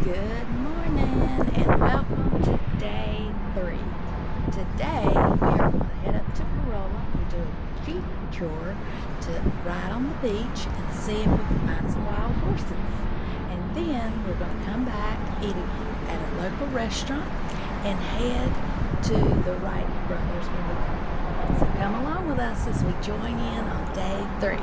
Good morning and welcome to day 3. Today we are going to head up to Corolla and do a detour to ride on the beach and see if we can find some wild horses. And then we're going to come back, eat at a local restaurant, and head to the Wright brothers' memorial. So come along with us as we join in on day 3.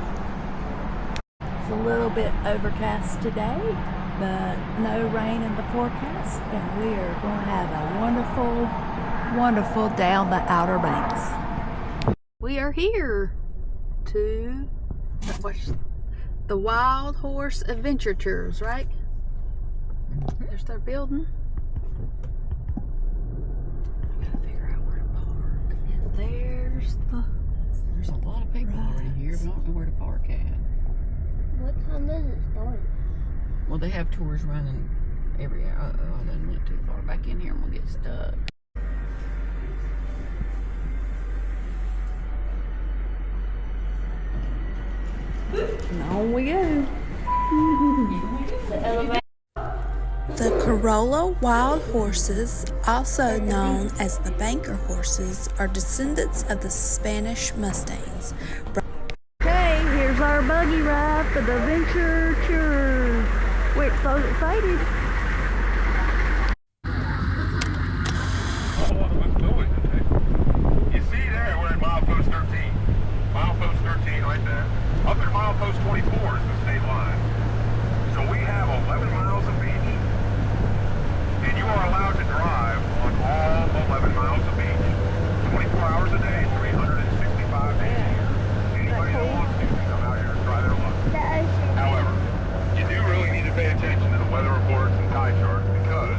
It's a little bit overcast today, but no rain in the forecast, and we are going to have a wonderful down the Outer Banks. We are here to the Wild Horse Adventure Tours, right? There's their building. I gotta figure out where to park. And there's a lot of people already here, but I don't know where to park at. What time does it start? Well, they have tours running every hour. Oh, I didn't went too far back in here and we'll get stuck. And on we go. The Corolla wild horses, also known as the banker horses, are descendants of the Spanish Mustangs. Okay, here's our buggy ride for the adventure tour. We're so excited. You see there, we're at milepost 13. Milepost 13 right there. Up at milepost 24 is the state line. So we have 11 miles of beach. And you are allowed to drive on all 11 miles of beach. 24 hours a day, 365 days a year. Anybody that wants to can come out here and try their luck. However, you do really need to pay attention to the weather reports and tide charts because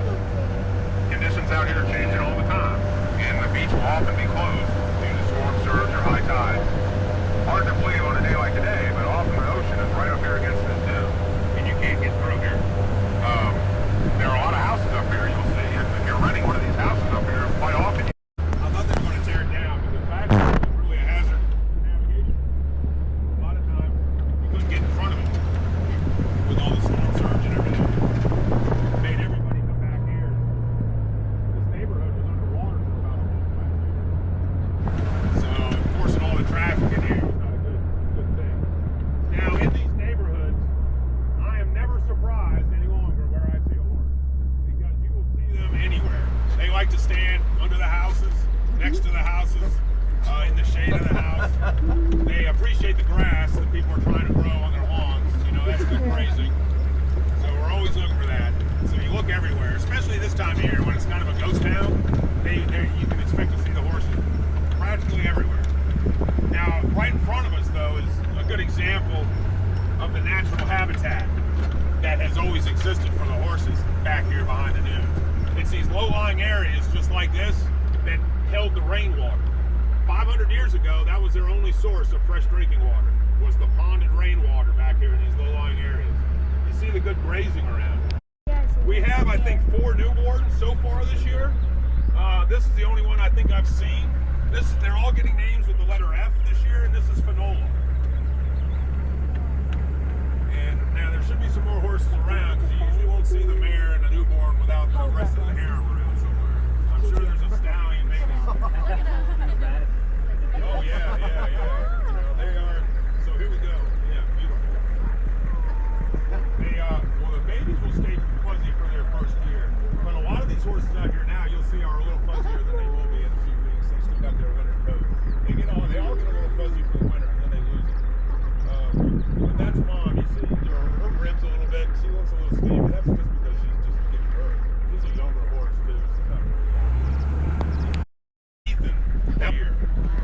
conditions out here are changing all the time. And the beach will often be closed due to storm surge or high tides. Hard to believe on a day like today, but often the ocean is right up here against this dune, and you can't get through here. There are a lot of houses up here you'll see. If you're renting one of these houses up here, quite often I thought they were going to tear it down because the fact is it's really a hazard for navigation. A lot of times you couldn't get in front of it with all the storm surge and everything. It made everybody come back here. This neighborhood was underwater for about a month last year. So forcing all the traffic in here was not a good thing. Now in these neighborhoods, I am never surprised any longer where I see a horse because you will see them anywhere. They like to stand under the houses, next to the houses, in the shade of the house. They appreciate the grass that people are trying to grow on their lawns. You know, that's good grazing. So we're always looking for that. So you look everywhere, especially this time of year when it's kind of a ghost town. You can expect to see the horses practically everywhere. Now, right in front of us, though, is a good example of the natural habitat that has always existed for the horses back here behind the dunes. It's these low-lying areas just like this that held the rainwater. 500 years ago, that was their only source of fresh drinking water, was the ponded rainwater back here in these low-lying areas. You see the good grazing around. We have, I think, 4 newborns so far this year. This is the only one I think I've seen. They're all getting names with the letter F this year, and this is Finola. And now there should be some more horses around because you usually won't see the mare and the newborn without the rest of the harem around somewhere. I'm sure there's a stallion maybe. Oh yeah. You know, they are. So here we go. Yeah, beautiful. Well, the babies will stay fuzzy for their first year, but a lot of these horses out here now you'll see are a little fuzzier than they will be in a few weeks. They still got their winter coat. They all get a little fuzzy for the winter, and then they lose it. But that's Mom. You see, her ribs a little bit. She looks a little skinny, but that's just because she's just getting birth. She's a younger horse too. Ethan here.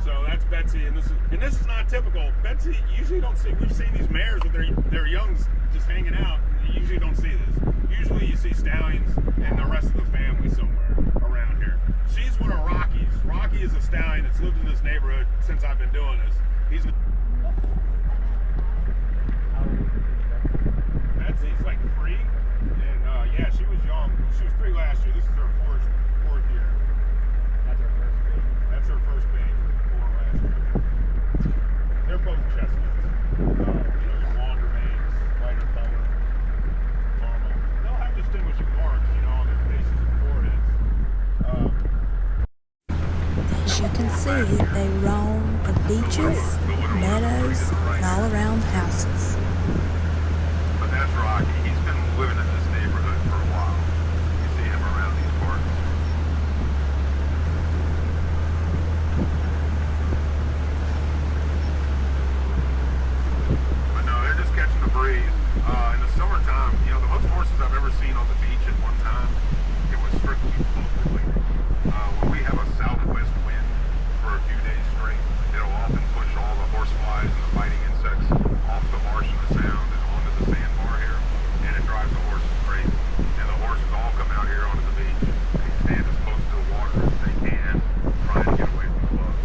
So that's Betsy, and this is not typical. Betsy, you usually don't see. We've seen these mares with their youngs just hanging out. You usually don't see this. Usually you see stallions and the rest of the family somewhere around here. She's one of Rocky's. Rocky is a stallion that's lived in this neighborhood since I've been doing this. Betsy's like 3, and yeah, she was young. She was 3 last year. This is her fourth year. That's her first baby. 4 last year. They're both chestnuts. Your wander mains, lighter color, caramel. They'll have distinguishing marks. you can see, they roam the beaches, meadows, and all around the houses. But that's Rocky. He's been living in this neighborhood for a while. You see him around these parts. But no, they're just catching the breeze. In the summertime, you know, the most horses I've ever seen on the beach at one time, it was strictly local wind. When we have a southwest wind for a few days straight, it'll often push all the horse flies and the biting insects off the marsh and the sound and onto the sandbar here, and it drives the horses crazy. And the horses all come out here onto the beach. They stand as close to the water as they can, trying to get away from the bugs.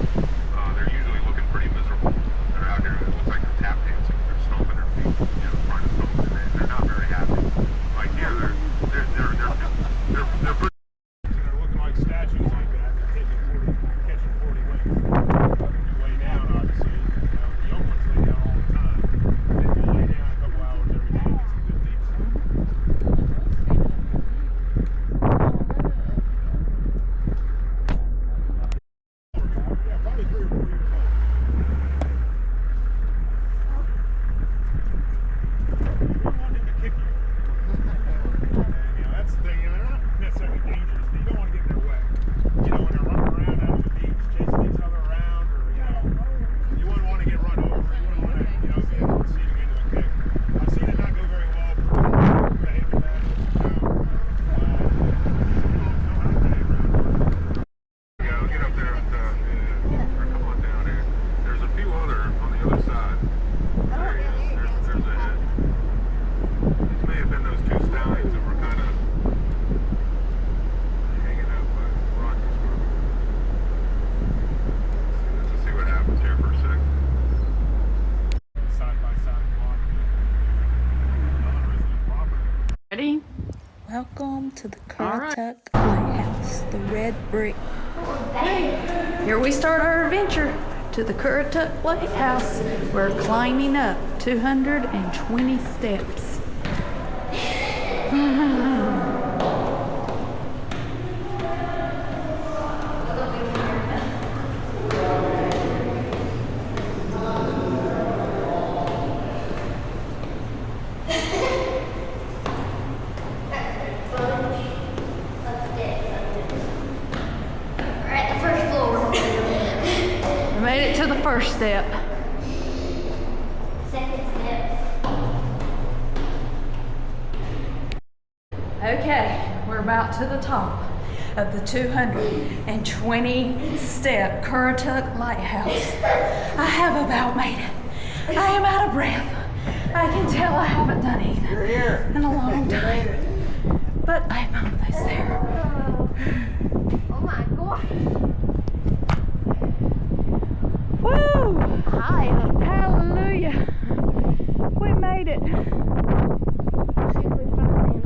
They're usually looking pretty miserable. They're out here, it looks like they're tap dancing. They're stomping their feet, you know, trying to stomp their feet. They're not very happy. Like here, they're pretty. They're looking like statues like that. They're catching 40 winds. They lay down, obviously. The young ones lay down all the time. They will lay down a couple hours every day and get some good deep sleep. Yeah, probably 3 or 4 years old. You don't want him to kick you. And, you know, that's the thing. You know, they're not necessarily dangerous, but you don't want to get in their way. You know, when they're running around out on the beach, chasing each other around, or, you know, you wouldn't want to get run over. You wouldn't want to, you know, be at the receiving end of a kick. I've seen it not go very well for behavior badges. Yeah, get up there and come on down here. There's a few other on the other side. There he is. There's a head. These may have been those 2 stallions that were kind of hanging out by Rocky's group. Let's see what happens here for a sec. Side by side walk. Another resident property. Ready? Welcome to the All right. Currituck Lighthouse, the red brick. Here we start our adventure to the Currituck Lighthouse. We're climbing up 220 steps. We're at the first floor. We made it to the first step. Second step. Okay, we're about to the top of the 220 step Currituck Lighthouse. I have about made it. I am out of breath. I can tell I haven't done it in a long time. But I'm almost there. Oh my god. Woo! Hi. Hallelujah. We made it. See if we can find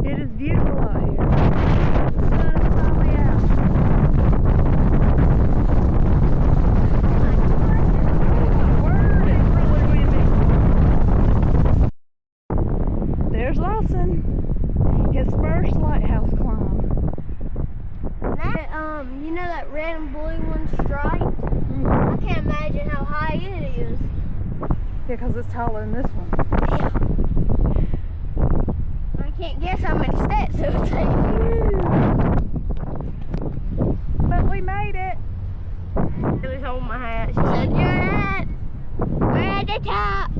It is beautiful out here. The sun is finally out. Word, it's really windy. There's Lawson. His first lighthouse climb. that. You know that red and blue one striped? I can't imagine how high it is. Yeah, because it's taller than this one. I can't guess how many steps it would take. But we made it. She was holding my hat. She said, we're at the top.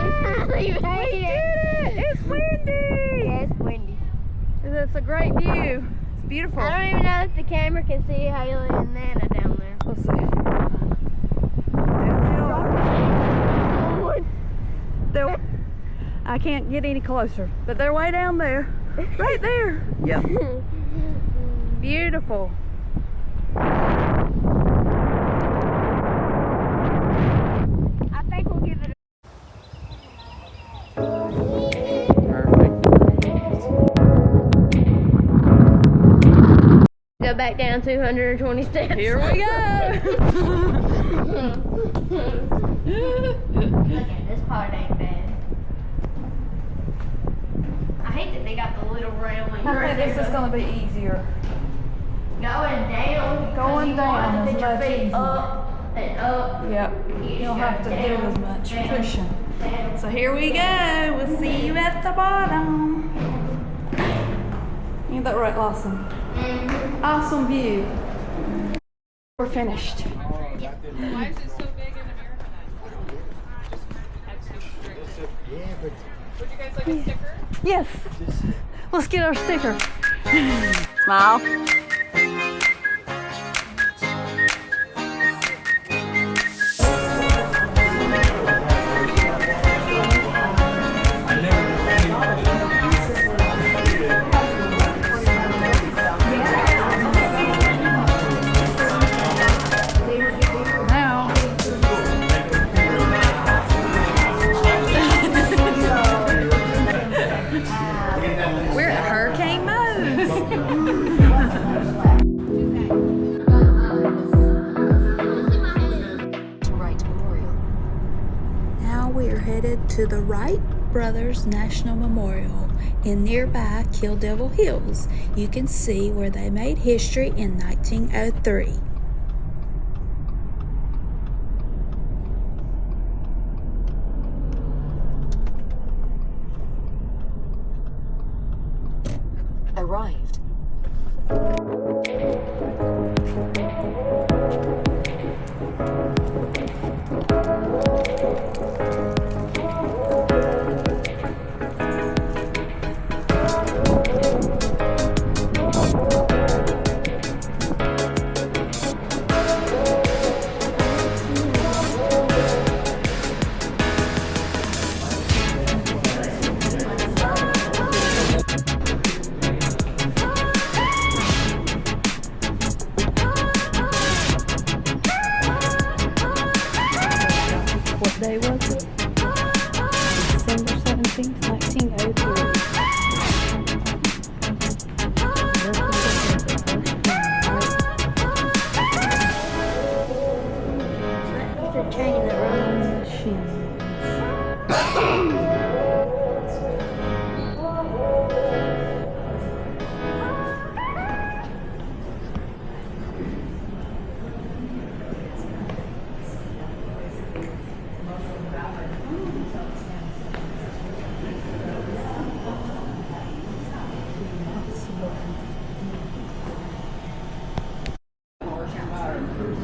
It's finally made We it. did it. It's windy. Yeah, it's windy. It's a great view. It's beautiful. I don't even know if the camera can see Haley and Nana down there. Let's see. There they are. They're, I can't get any closer, but they're way down there. Right there. Yep. Beautiful. I think we'll give it Perfect. go back down 220 steps. Here we go. Okay, this part ain't bad. I hate that they got the little railing I right think this there. is going to be easier. Going down. Going You down want to is put your much feet easier. up and up. Yep. You don't have to do as much pushing. Down. So here we go. We'll see you at the bottom. Ain't that right, Lawson? Awesome view. We're finished. Why is it so big in America then? Yeah, but Would you guys like a sticker? Yes. Let's get our sticker. Smile. Now. We're at Hurricane Mode. To Wright Memorial. Now we are headed to the Wright Brothers National Memorial in nearby Kill Devil Hills. You can see where they made history in 1903. Arrived. What day was it? December 17th, 1903. The train that runs.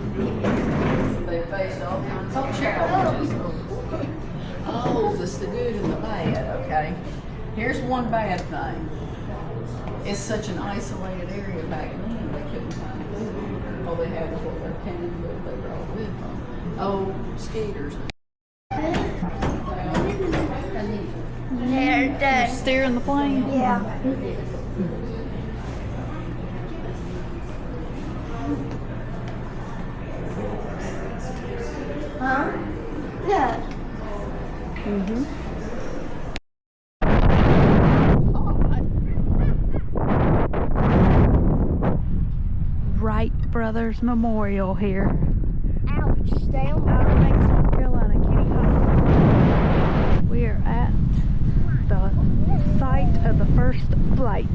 They faced all kinds of challenges. Oh, it's the good and the bad, okay? Here's one bad thing. It's such an isolated area back then, they couldn't find food. All they had was what their canned food they brought with them. Oh, skeeters. They're done. Steering the plane? Yeah. Huh? Look. Wright Brothers Memorial here. Ouch. Stay on my Lake, South Carolina, Kitty Hawk. We are at the site of the first flight.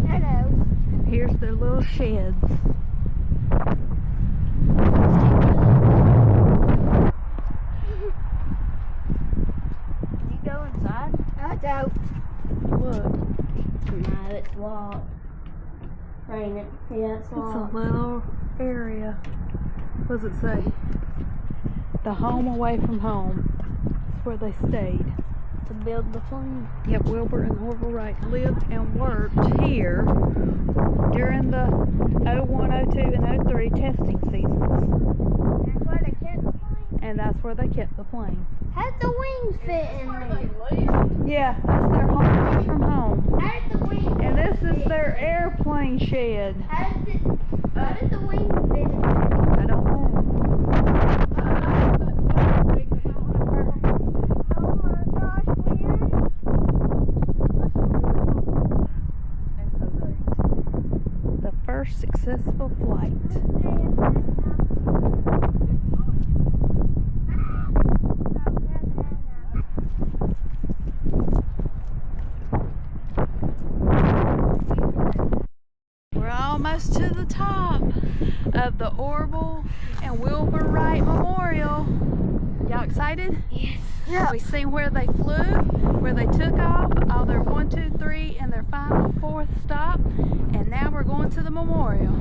Hello. Here's their little sheds. Can you go inside? I don't. Look, No, it's locked. Ain't it? Yeah, it's it's a locked. little area. What does it say? The home away from home. That's where they stayed. To build the plane. Yep, Wilbur and Orville Wright lived and worked here during the 01, 02, and 03 testing seasons. That's where they kept the plane. And that's where they kept the plane. How'd the wings fit in there? Yeah, that's their home away from home. How did the wings And this fit? is their airplane shed. How did the wings fit in there? I don't know. Oh my gosh, weird. The first successful flight. of the Orville and Wilbur Wright Memorial. Y'all excited? Yes. Yeah. We seen where they flew, where they took off, all their 1, 2, 3, and their final 4th stop. And now we're going to the memorial.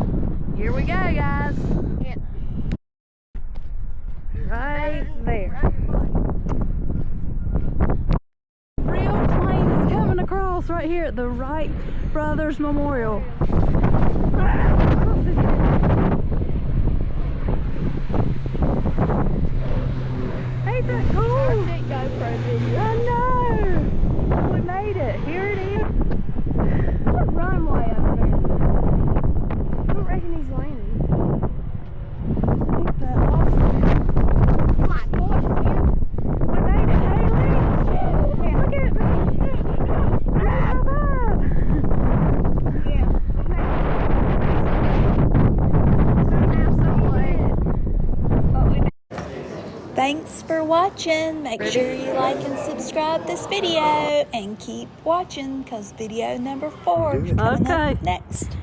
Here we go, guys. Yep. Right there. Real plane is coming across right here at the Wright Brothers Memorial. Ain't that cool? Perfect GoPro video. I know. We made it. Here it is. What runway over there? I don't reckon he's landing. Ain't that awesome? Oh my gosh, man. We made it, Haley. Look at me. High five. Yeah. Thanks for watching. Make sure you like and subscribe this video and keep watching because video number 4 is coming up next.